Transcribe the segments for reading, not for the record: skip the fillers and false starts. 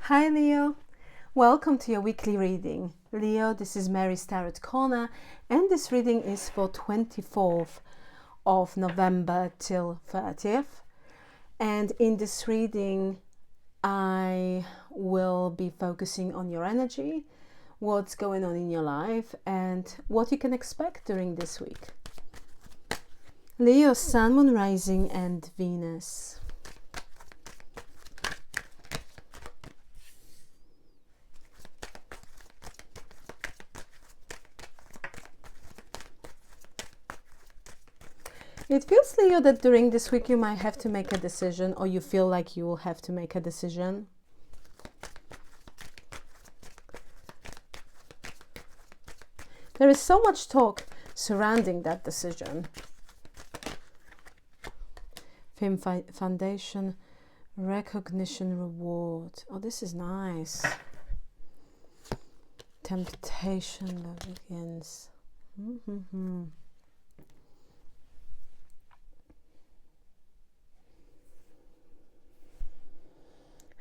Hi Leo, welcome to your weekly reading. Leo, this is Mary's Tarot Corner and this reading is for 24th of November till 30th. And in this reading I will be focusing on your energy, what's going on in your life and what you can expect during this week. Leo, Sun, Moon, Rising and Venus. It feels, Leo, that during this week you might have to make a decision, or you feel like you will have to make a decision. There is so much talk surrounding that decision. Fame, foundation, recognition, reward. Oh, this is nice. Temptation, love begins.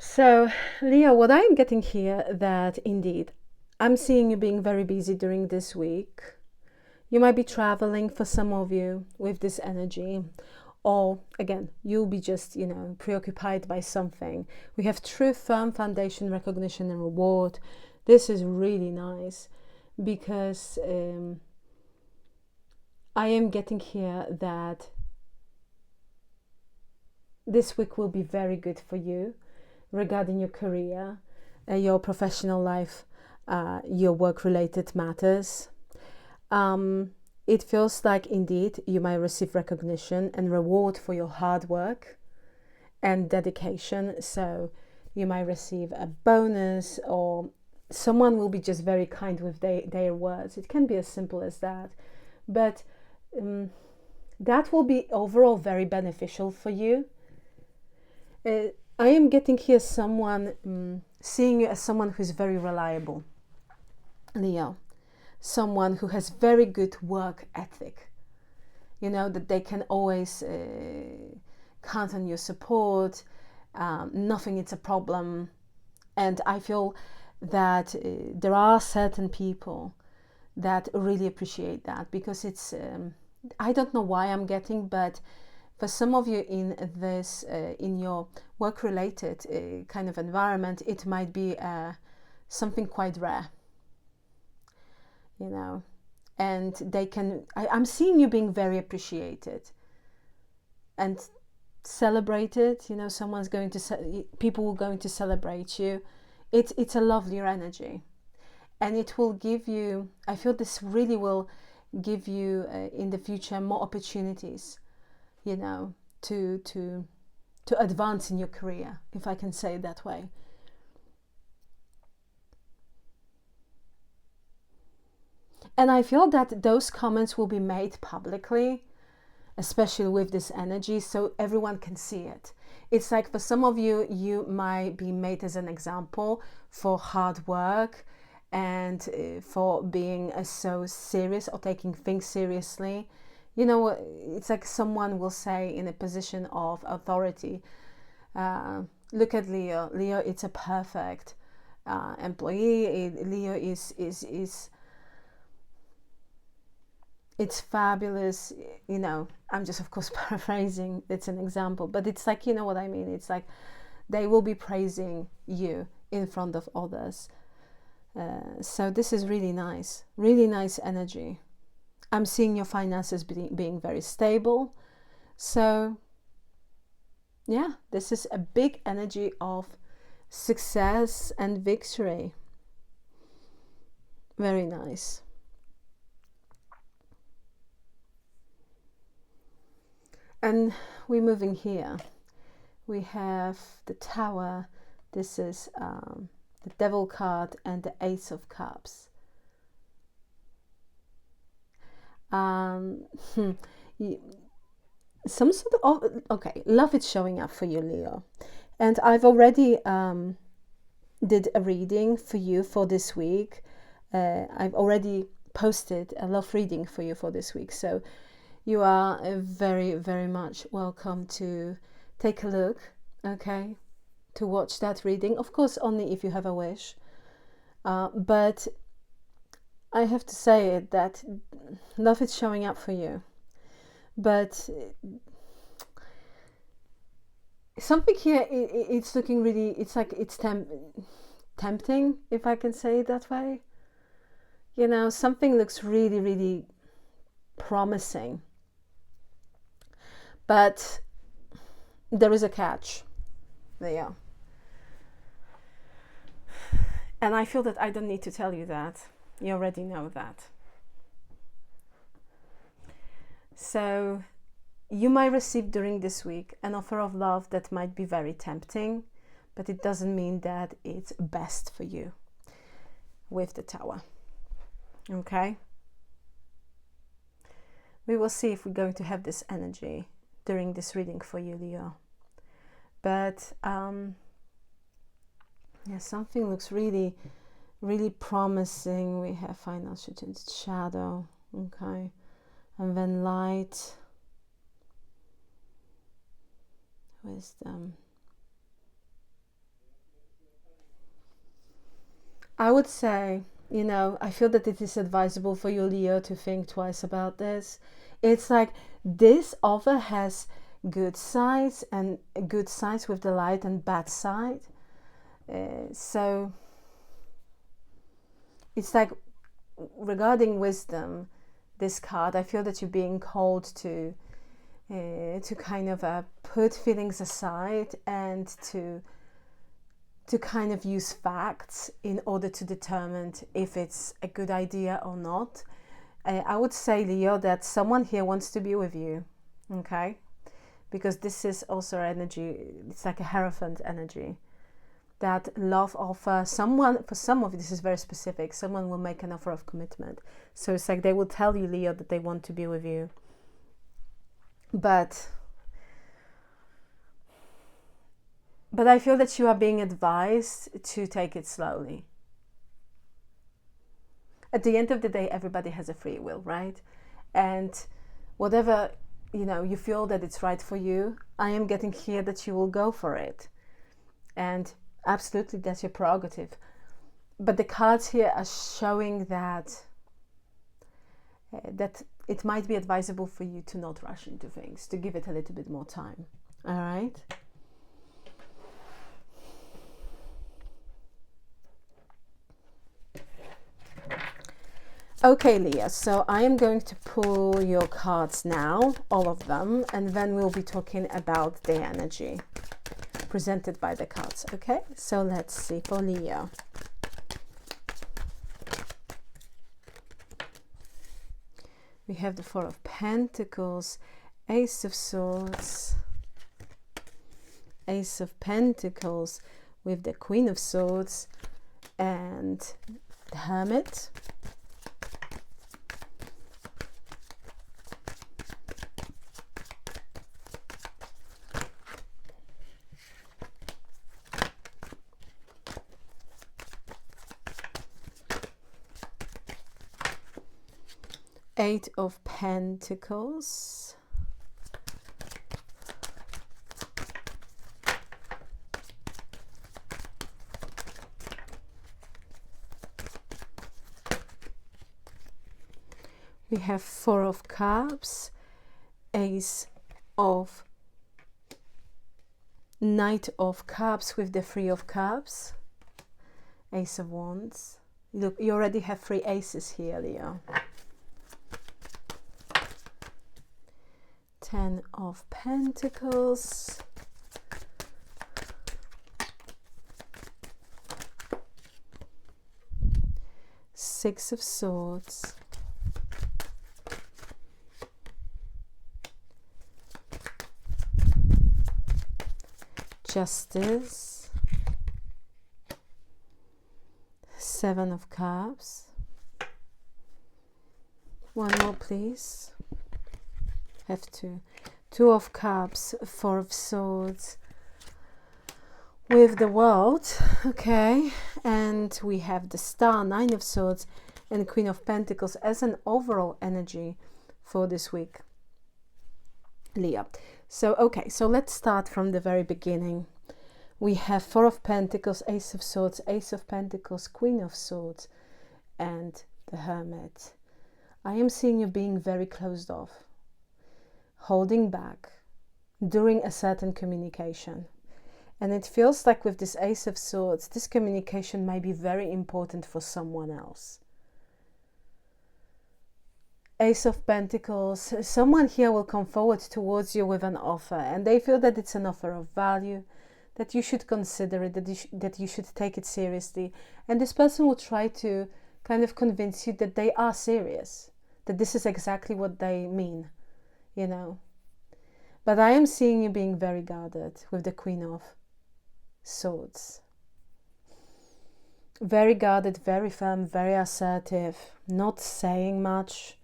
So, Leo, what I'm getting here, that indeed, I'm seeing you being very busy during this week. You might be traveling for some of you with this energy. Or, again, you'll be just, preoccupied by something. We have truth, firm, foundation, recognition, and reward. This is really nice because I am getting here that this week will be very good for you regarding your career, your professional life, your work-related matters. It feels like indeed you might receive recognition and reward for your hard work and dedication. So you might receive a bonus, or someone will be just very kind with their words. It can be as simple as that. But that will be overall very beneficial for you. I am getting here someone, seeing you as someone who is very reliable, Leo. Someone who has very good work ethic. You know, that they can always count on your support. Nothing is a problem. And I feel that there are certain people that really appreciate that, because it's, I don't know why I'm getting, but for some of you in this, in your work-related kind of environment, it might be something quite rare, and they can, I'm seeing you being very appreciated and celebrated. Someone's going to, people are going to celebrate you. It's a lovelier energy, and it will give you, I feel this really will give you in the future more opportunities, to advance in your career, if I can say it that way. And I feel that those comments will be made publicly, especially with this energy, so everyone can see it. It's like for some of you, you might be made as an example for hard work and for being so serious or taking things seriously. It's like someone will say in a position of authority, look at Leo. Leo, it's a perfect employee. Leo is it's fabulous. I'm just, of course, paraphrasing. It's an example, but it's like, you know what I mean? It's like they will be praising you in front of others. So this is really nice energy. I'm seeing your finances being very stable. So yeah, this is a big energy of success and victory. Very nice. And we're moving here. We have the Tower. This is the Devil card and the Ace of Cups. Some sort of, okay, love is showing up for you, Leo. And I've already did a reading for you for this week. I've already posted a love reading for you for this week. So you are very, very much welcome to take a look, okay? to watch that reading. Of course, only if you have a wish. But I have to say it that love is showing up for you. But something here, it's looking really, it's like it's tempting, if I can say it that way. You know, something looks really, really promising. But there is a catch there. And I feel that I don't need to tell you that. You already know that. So you might receive during this week an offer of love that might be very tempting, but it doesn't mean that it's best for you with the Tower. Okay? We will see if we're going to have this energy during this reading for you, Leo. But yeah, something looks really, really promising. We have financial shadow, okay, and then light, wisdom. I would say, you know, I feel that it is advisable for you, Leo, to think twice about this. It's like this offer has good sides and good sides with the light and bad side. So it's like regarding wisdom, this card, I feel that you're being called to kind of put feelings aside and to kind of use facts in order to determine if it's a good idea or not. I would say, Leo, that someone here wants to be with you, okay? Because this is also energy, it's like a Hierophant energy. That love offer, someone, for some of you, this is very specific, someone will make an offer of commitment. So it's like they will tell you, Leo, that they want to be with you. But I feel that you are being advised to take it slowly. At the end of the day, everybody has a free will, right? And whatever, you know, you feel that it's right for you, I am getting here that you will go for it. And absolutely, that's your prerogative. But the cards here are showing that that it might be advisable for you to not rush into things, to give it a little bit more time. All right? Okay, Leah, so I am going to pull your cards now, all of them, and then we'll be talking about the energy presented by the cards, okay? So let's see for Leo. We have the Four of Pentacles, Ace of Swords, Ace of Pentacles with the Queen of Swords and the Hermit. Eight of Pentacles, we have Four of Cups, Ace of Knight of Cups with the Three of Cups, Ace of Wands. Look, you already have three aces here, Leo. 10 of Pentacles, Six of Swords, Justice, Seven of Cups. One more, please. Have Two of Cups, Four of Swords with the World, okay, and we have the Star, Nine of Swords and Queen of Pentacles as an overall energy for this week, Leo. So okay, so let's start from the very beginning. We have Four of Pentacles, Ace of Swords, Ace of Pentacles, Queen of Swords, and the Hermit. I am seeing you being very closed off, holding back during a certain communication. And it feels like with this Ace of Swords, this communication may be very important for someone else. Ace of Pentacles, someone here will come forward towards you with an offer, and they feel that it's an offer of value, that you should consider it, that you should take it seriously. And this person will try to kind of convince you that they are serious, that this is exactly what they mean, you know. But I am seeing you being very guarded with the Queen of Swords. Very guarded, very firm, very assertive, not saying much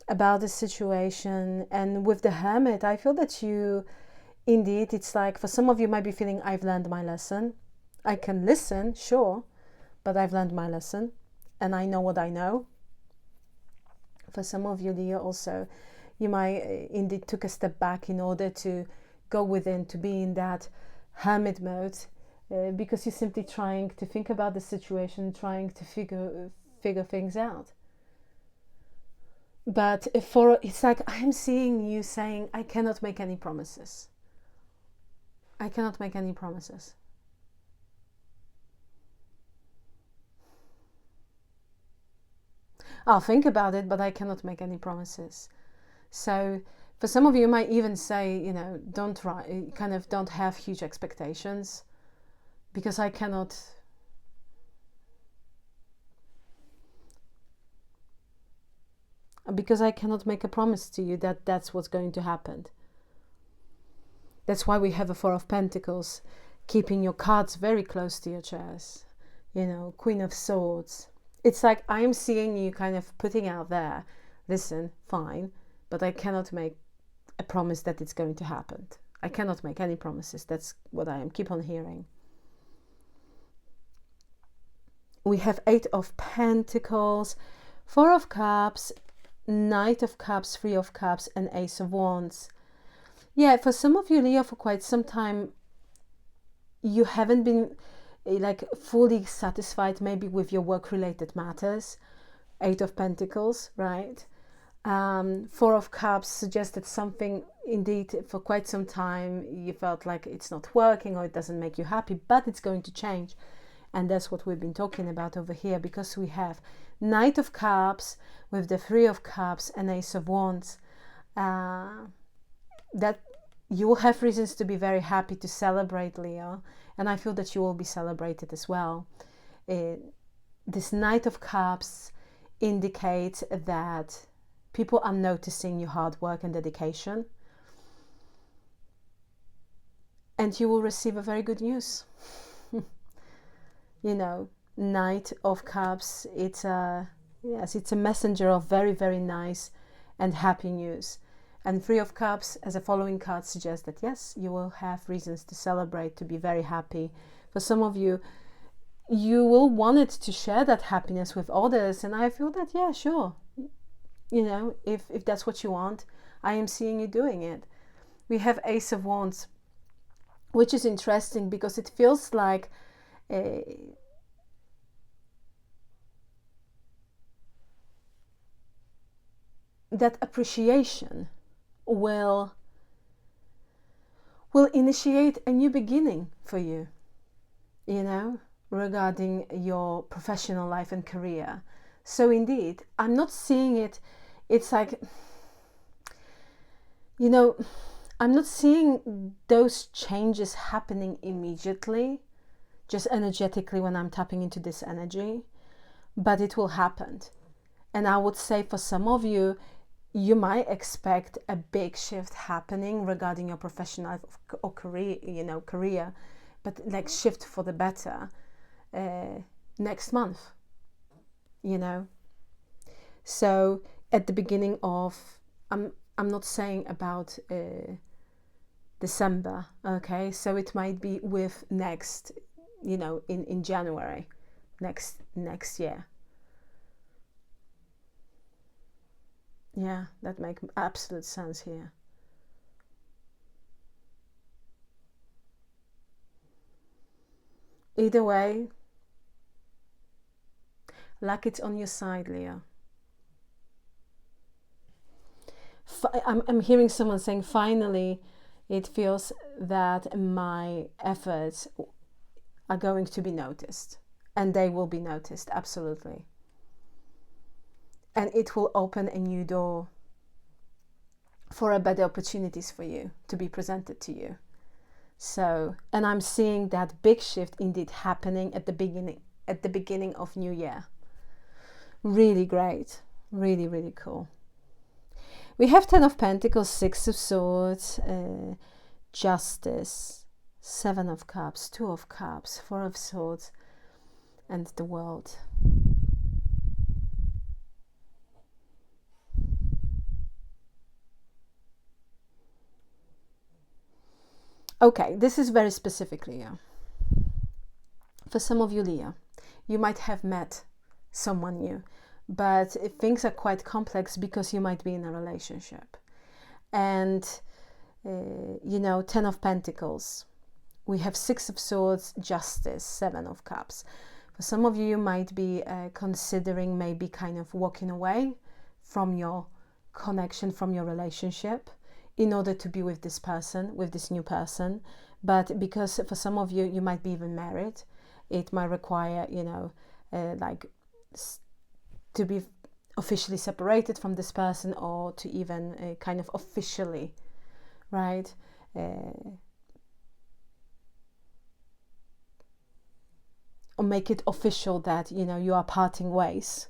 about the situation. And with the Hermit, I feel that you, indeed, it's like for some of you might be feeling, I've learned my lesson. I can listen, sure, but I've learned my lesson and I know what I know. For some of you, Leo, also, you might indeed took a step back in order to go within, to be in that hermit mode, because you're simply trying to think about the situation, trying to figure things out. But it's like I'm seeing you saying, I cannot make any promises. I cannot make any promises. I'll think about it, but I cannot make any promises. So for some of you, might even say, you know, don't have huge expectations, because I cannot make a promise to you that that's what's going to happen. That's why we have a Four of Pentacles, keeping your cards very close to your chest, you know, Queen of Swords. It's like I'm seeing you kind of putting out there, listen, fine, but I cannot make a promise that it's going to happen. I cannot make any promises. That's what I keep on hearing. We have Eight of Pentacles, Four of Cups, Knight of Cups, Three of Cups, and Ace of Wands. Yeah, for some of you, Leo, for quite some time, you haven't been like fully satisfied maybe with your work-related matters. Eight of Pentacles, right? Four of Cups suggested something, indeed, for quite some time you felt like it's not working or it doesn't make you happy, but it's going to change. And that's what we've been talking about over here, because we have Knight of Cups with the Three of Cups and Ace of Wands. That you will have reasons to be very happy, to celebrate, Leo. And I feel that you will be celebrated as well. This Knight of Cups indicates that people are noticing your hard work and dedication. And you will receive a very good news. You know, Knight of Cups, it's a messenger of very, very nice and happy news. And Three of Cups as a following card suggests that yes, you will have reasons to celebrate, to be very happy. For some of you, you will want it to share that happiness with others. And I feel that, yeah, sure. You know, if that's what you want, I am seeing you doing it. We have Ace of Wands, which is interesting because it feels like that appreciation will initiate a new beginning for you, you know, regarding your professional life and career. So indeed, I'm not seeing it, it's like, you know, I'm not seeing those changes happening immediately, just energetically when I'm tapping into this energy, but it will happen. And I would say for some of you, you might expect a big shift happening regarding your professional or career, but like shift for the better next month, you know. So at the beginning of, I'm not saying about December, okay? So it might be with next, you know, in January, next year. Yeah, that makes absolute sense here. Either way, luck it's on your side, Leo. I'm hearing someone saying, finally, it feels that my efforts are going to be noticed. And they will be noticed, absolutely. And it will open a new door for better opportunities for you to be presented to you. So, and I'm seeing that big shift indeed happening at the beginning of New Year. Really great. Really, really cool. We have 10 of Pentacles, 6 of Swords, Justice, 7 of Cups, 2 of Cups, 4 of Swords, and the World. Okay, this is very specific, Leo. For some of you, Leo, you might have met someone new, but things are quite complex because you might be in a relationship. And, 10 of Pentacles. We have 6 of Swords, Justice, 7 of Cups. For some of you, you might be considering maybe kind of walking away from your connection, from your relationship, in order to be with this person, with this new person. But because for some of you, you might be even married, it might require, to be officially separated from this person, or to even kind of officially, right? Or make it official that, you are parting ways.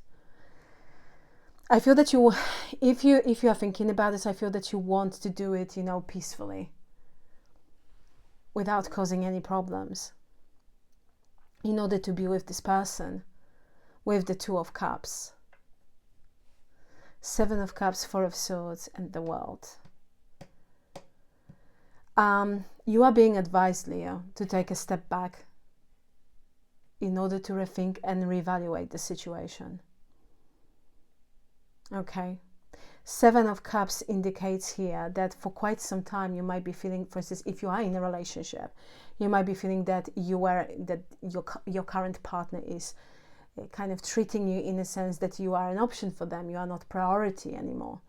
I feel that if you are thinking about this, I feel that you want to do it, peacefully, without causing any problems, in order to be with this person, with the 2 of Cups, 7 of Cups, 4 of Swords, and the World. You are being advised, Leo, to take a step back in order to rethink and reevaluate the situation. Okay. 7 of Cups indicates here that for quite some time you might be feeling, for instance, if you are in a relationship, you might be feeling that your current partner is kind of treating you in a sense that you are an option for them, you are not priority anymore.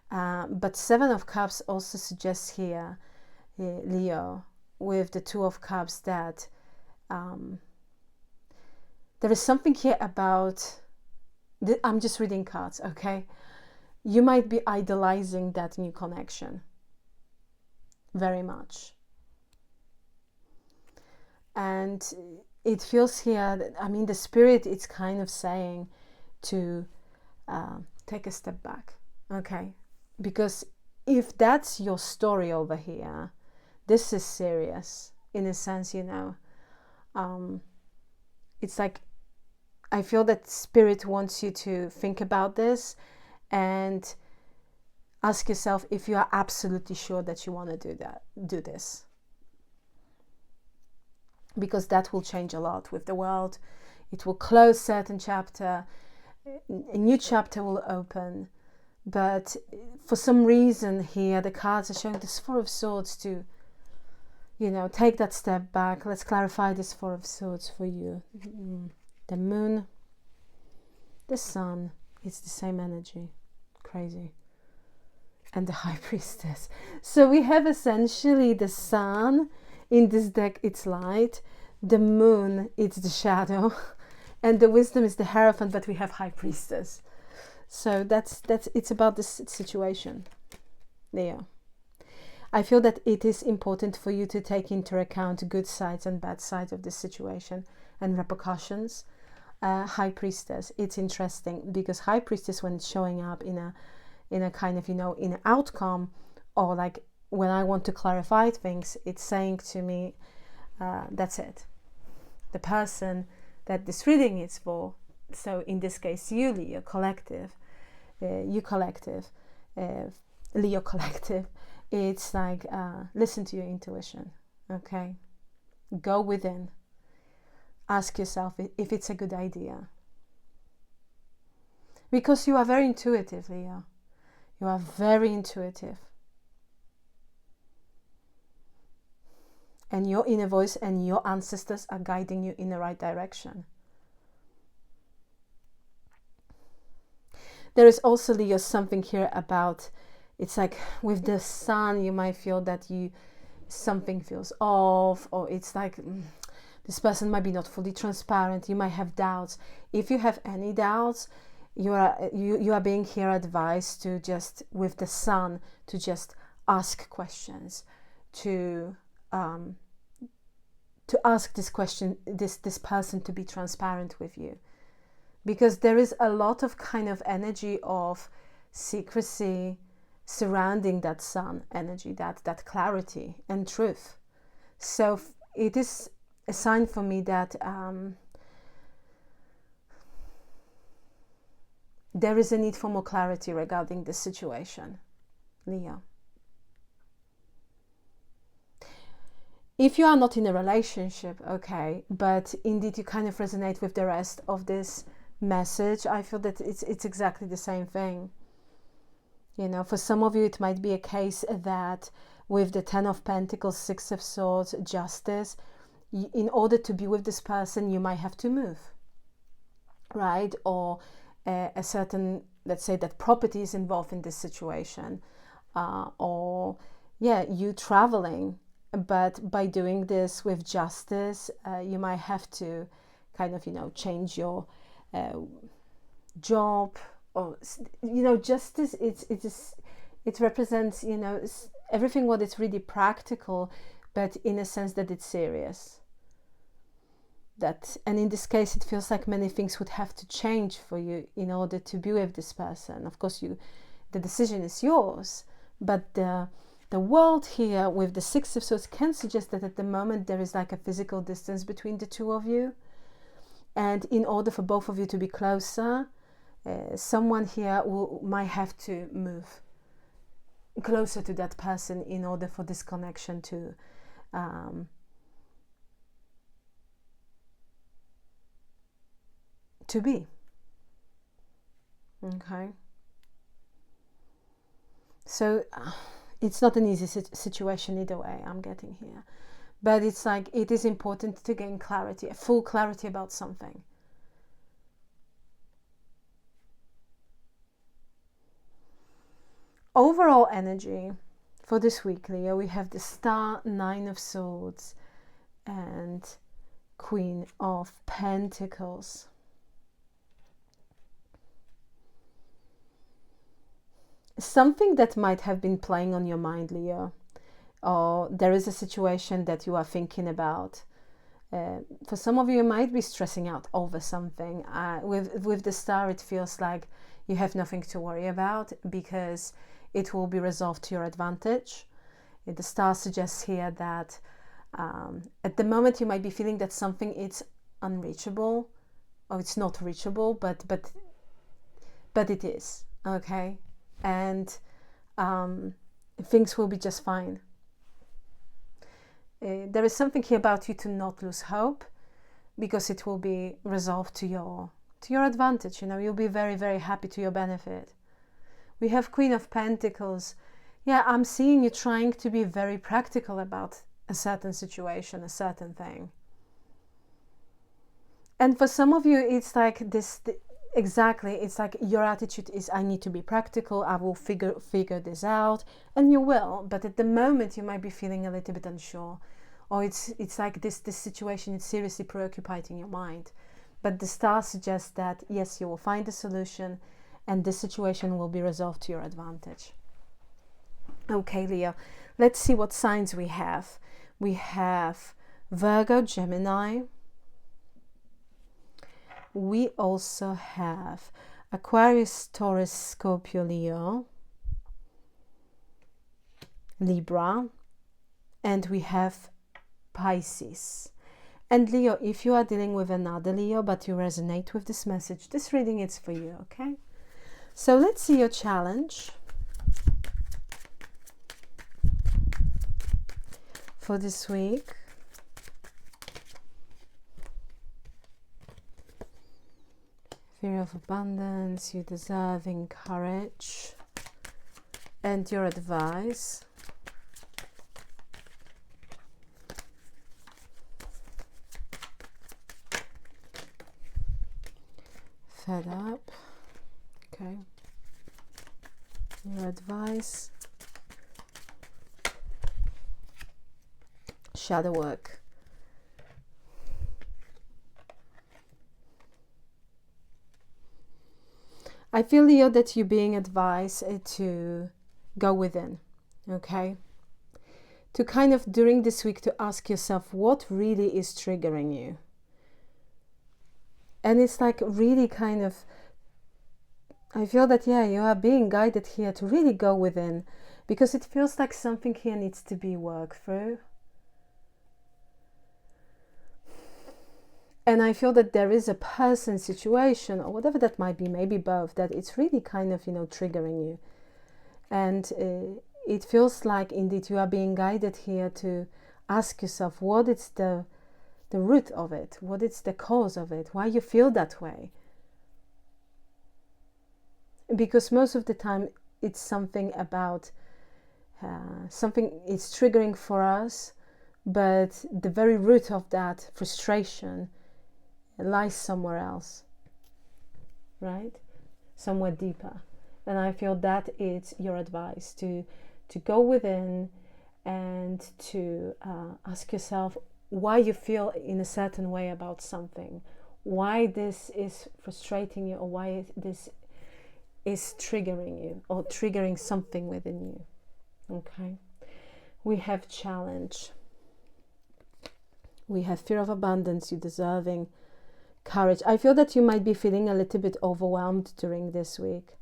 But 7 of Cups also suggests here, Leo, with the 2 of Cups, that there is something here about, I'm just reading cards, okay? You might be idolizing that new connection very much. And it feels here that, the Spirit is kind of saying to take a step back, okay? Because if that's your story over here, this is serious in a sense, it's like, I feel that Spirit wants you to think about this and ask yourself if you are absolutely sure that you want to do this. Because that will change a lot with the World. It will close certain chapter, a new chapter will open. But for some reason here, the cards are showing this 4 of Swords to, take that step back. Let's clarify this 4 of Swords for you. The Moon, the Sun, it's the same energy. Crazy. And the High Priestess. So we have essentially the Sun. In this deck, it's light. The Moon, it's the shadow. And the Wisdom is the Hierophant, but we have High Priestess. So it's about this situation, Leo. I feel that it is important for you to take into account good sides and bad sides of this situation and repercussions. High Priestess, it's interesting because High Priestess, when it's showing up in a kind of, in an outcome, or like when I want to clarify things, it's saying to me, that's it. The person that this reading is for, so in this case, you, Leo Collective, Leo Collective, it's like, listen to your intuition, okay? Go within. Ask yourself if it's a good idea. Because you are very intuitive, Leo. You are very intuitive. and your inner voice and your ancestors are guiding you in the right direction. There is also, Leo, something here about, it's like with the sun, you might feel that something feels off, or it's like this person might be not fully transparent. You might have doubts. If you have any doubts, you are being here advised to just, with the sun, to just ask questions, to ask this question, this person to be transparent with you, because there is a lot of kind of energy of secrecy surrounding that sun energy, that clarity and truth. So it is a sign for me that there is a need for more clarity regarding this situation, Leo. If you are not in a relationship, okay, but indeed you kind of resonate with the rest of this message, I feel that it's exactly the same thing. You know, for some of you it might be a case that with the Ten of Pentacles, Six of Swords, Justice, in order to be with this person you might have to move, right? Or a certain, let's say that property is involved in this situation, or yeah, you traveling. But by doing this with Justice, you might have to kind of, you know, change your job, or, you know, Justice, it represents, you know, everything what is really practical, but in a sense that it's serious. And in this case it feels like many things would have to change for you in order to be with this person. Of course, the decision is yours, but the world here with the Six of Swords can suggest that at the moment there is like a physical distance between the two of you, and in order for both of you to be closer, someone here might have to move closer to that person in order for this connection to be. Okay. So it's not an easy situation either way, I'm getting here. But it's like, it is important to gain clarity, a full clarity about something. Overall energy for this week, Leo, we have the Star, Nine of Swords, and Queen of Pentacles. Something that might have been playing on your mind, Leo, or there is a situation that you are thinking about. For some of you, you might be stressing out over something. With the Star, it feels like you have nothing to worry about because it will be resolved to your advantage. The Star suggests here that at the moment you might be feeling that something is unreachable, or it's not reachable, but it is, okay? And things will be just fine. There is something here about you to not lose hope, because it will be resolved to your advantage. You know, you'll be very, very happy, to your benefit. We have Queen of Pentacles. Yeah, I'm seeing you trying to be very practical about a certain situation, a certain thing. And for some of you, it's like this. Exactly, it's like your attitude is, I need to be practical, I will figure this out, and you will, but at the moment you might be feeling a little bit unsure, or it's like this situation is seriously preoccupied in your mind. But the Star suggests that yes, you will find a solution and this situation will be resolved to your advantage. Okay, Leo, let's see what signs we have. We have Virgo, Gemini. We also have Aquarius, Taurus, Scorpio, Leo, Libra, and we have Pisces. And Leo, if you are dealing with another Leo but you resonate with this message, this reading is for you, okay? So let's see your challenge for this week. Fear of abundance, you deserving courage, and your advice. Fed up. Okay. Your advice. Shadow work. I feel, Leo, that you're being advised to go within, okay? To kind of, during this week, to ask yourself what really is triggering you. And it's like really kind of, I feel that, yeah, you are being guided here to really go within, because it feels like something here needs to be worked through. And I feel that there is a person, situation, or whatever that might be, maybe both, that it's really kind of, triggering you. And it feels like, indeed, you are being guided here to ask yourself what is the root of it, what is the cause of it, why you feel that way. Because most of the time, it's something about, something is triggering for us, but the very root of that frustration lies somewhere else, right? Somewhere deeper. And I feel that it's your advice to go within and to ask yourself why you feel in a certain way about something, why this is frustrating you, or why this is triggering you, or triggering something within you. Okay. We have challenge. We have fear of abundance, you deserving, courage. I feel that you might be feeling a little bit overwhelmed during this week,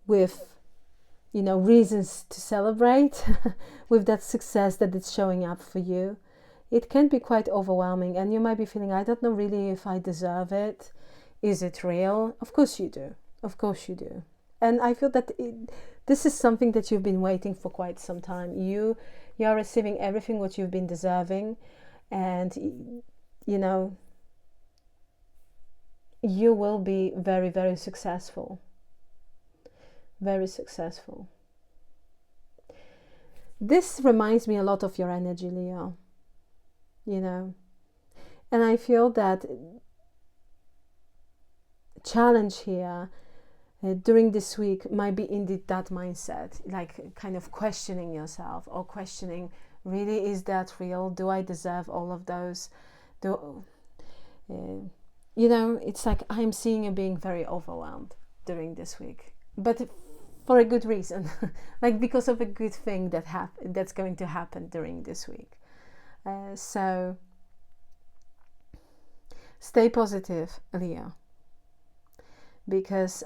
with reasons to celebrate with that success that it's showing up for you. It can be quite overwhelming, and you might be feeling, I don't know really if I deserve it. Is it real? Of course you do. Of course you do. And I feel that this is something that you've been waiting for quite some time. You are receiving everything what you've been deserving, and you will be very, very successful. Very successful. This reminds me a lot of your energy, Leo. And I feel that challenge here during this week might be indeed that mindset, like kind of questioning yourself, or questioning, really, is that real? Do I deserve all of those? It's like I'm seeing you being very overwhelmed during this week, but for a good reason, like because of a good thing that's going to happen during this week. So stay positive, Leo, because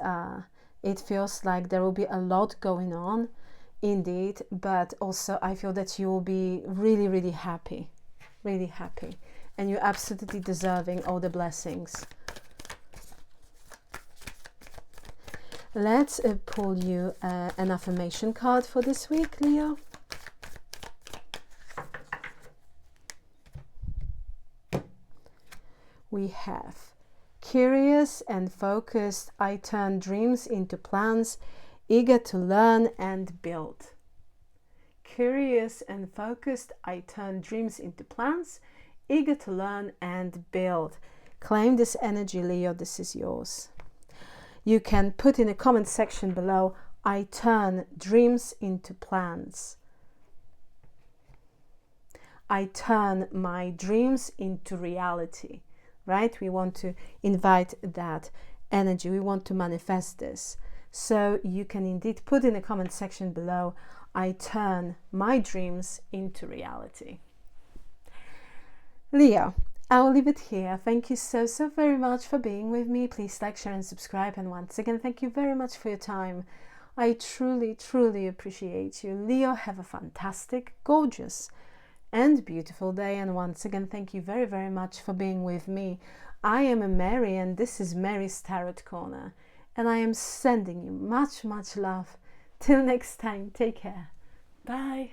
it feels like there will be a lot going on, indeed, but also I feel that you will be really, really happy, and you're absolutely deserving all the blessings. Let's pull you an affirmation card for this week, Leo. We have curious and focused, I turn dreams into plans, eager to learn and build. Curious and focused, I turn dreams into plans, eager to learn and build. Claim this energy, Leo. This is yours. You can put in a comment section below, I turn dreams into plans. I turn my dreams into reality, right? We want to invite that energy. We want to manifest this. So you can indeed put in a comment section below, I turn my dreams into reality. Leo, I'll leave it here. Thank you so very much for being with me. Please like, share and subscribe. And once again, thank you very much for your time. I truly appreciate you. Leo, have a fantastic, gorgeous and beautiful day. And once again, thank you very much for being with me. I am Mary, and this is Mary's Tarot Corner. And I am sending you much love. Till next time, take care. Bye.